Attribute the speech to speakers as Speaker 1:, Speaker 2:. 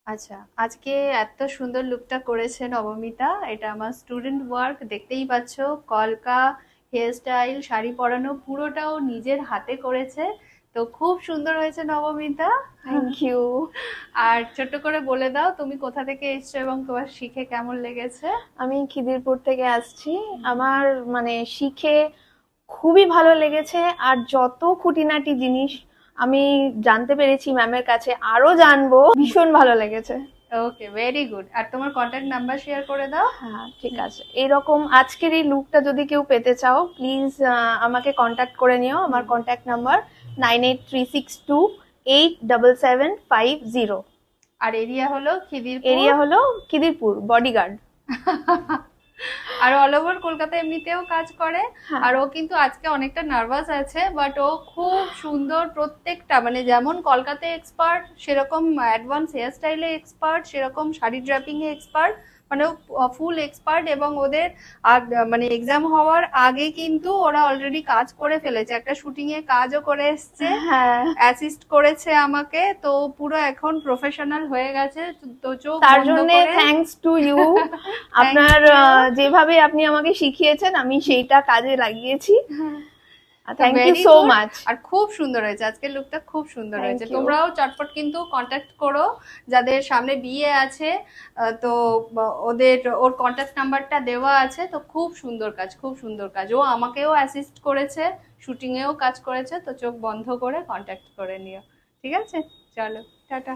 Speaker 1: আচ্ছা, আজকে এত সুন্দর লুকটা করেছে নবমিতা, এটা আমার স্টুডেন্ট ওয়ার্ক, দেখতেই পাচ্ছো। কলকা, হেয়ার স্টাইল, শাড়ি পরানো পুরোটাও নিজের হাতে করেছে। তো খুব সুন্দর হয়েছে নবমিতা।
Speaker 2: Thank you.
Speaker 1: আর ছোট্ট করে বলে দাও তুমি কোথা থেকে এসছো এবং তোমার শিখে কেমন লেগেছে।
Speaker 2: আমি খিদিরপুর থেকে আসছি। আমার মানে শিখে খুবই ভালো লেগেছে। আর যত খুঁটিনাটি জিনিস আমি জানতে পেরেছি ম্যামের কাছে, আরো জানবো, ভীষণ ভালো লেগেছে।
Speaker 1: ওকে, ভেরি গুড। আর তোমার কন্ট্যাক্ট নাম্বার শেয়ার করে দাও।
Speaker 2: হ্যাঁ, ঠিক আছে। এরকম আজকের এই লুকটা যদি কেউ পেতে চাও, প্লিজ আমাকে কন্ট্যাক্ট করে নিও। আমার
Speaker 1: হুম।
Speaker 2: Contact number 9836287750।
Speaker 1: আর এরিয়া হলো খিদিরপুর।
Speaker 2: এরিয়া হলো খিদিরপুর, বডিগার্ড।
Speaker 1: আর অল ওভার কলকাতা এমনিতেও কাজ করে।
Speaker 2: হ্যাঁ।
Speaker 1: আর ও কিন্তু আজকে অনেকটা নার্ভাস আছে, বাট ও খুব সুন্দর প্রত্যেকটা, মানে যেমন কলকাতায় এক্সপার্ট সেরকম অ্যাডভান্স হেয়ার স্টাইলে এক্সপার্ট, সেরকম শাড়ি ড্রাপিং এ এক্সপার্ট, মানে ফুল এক্সপার্ট। এবং ওদের মানে এক্সাম হওয়ার আগে কিন্তু ওরা অলরেডি কাজ করে ফেলেছে, একটা শুটিং এ কাজও করে এসছে,
Speaker 2: হ্যাঁ,
Speaker 1: অ্যাসিস্ট করেছে আমাকে। তো পুরো এখন প্রফেশনাল হয়ে গেছে। তো চোখ
Speaker 2: তার
Speaker 1: বন্ধ
Speaker 2: জন্য
Speaker 1: করে।
Speaker 2: Thanks to you.
Speaker 1: থ্যাংক
Speaker 2: আপনার
Speaker 1: ইউ।
Speaker 2: যেভাবে আপনি আমাকে শিখিয়েছেন আমি সেইটা কাজে লাগিয়েছি।
Speaker 1: তো
Speaker 2: thank you
Speaker 1: very
Speaker 2: so
Speaker 1: good.
Speaker 2: Much.
Speaker 1: আর খুব সুন্দর হয়েছে আজকের লুকটা, খুব সুন্দর
Speaker 2: থ্যাংক
Speaker 1: হয়েছে।
Speaker 2: ইউ।
Speaker 1: তোমরাও চটপট কিন্তু কন্ট্যাক্ট করো, যাদের সামনে বিয়ে আছে। তো ওদের, ওর কন্ট্যাক্ট নাম্বারটা দেওয়া আছে। তো খুব সুন্দর কাজ, খুব সুন্দর কাজ। ও আমাকেও অ্যাসিস্ট করেছে, শুটিং এও কাজ করেছে। তো চোখ বন্ধ করে কন্ট্যাক্ট করে নিও। ঠিক আছে, চলো, টাটা।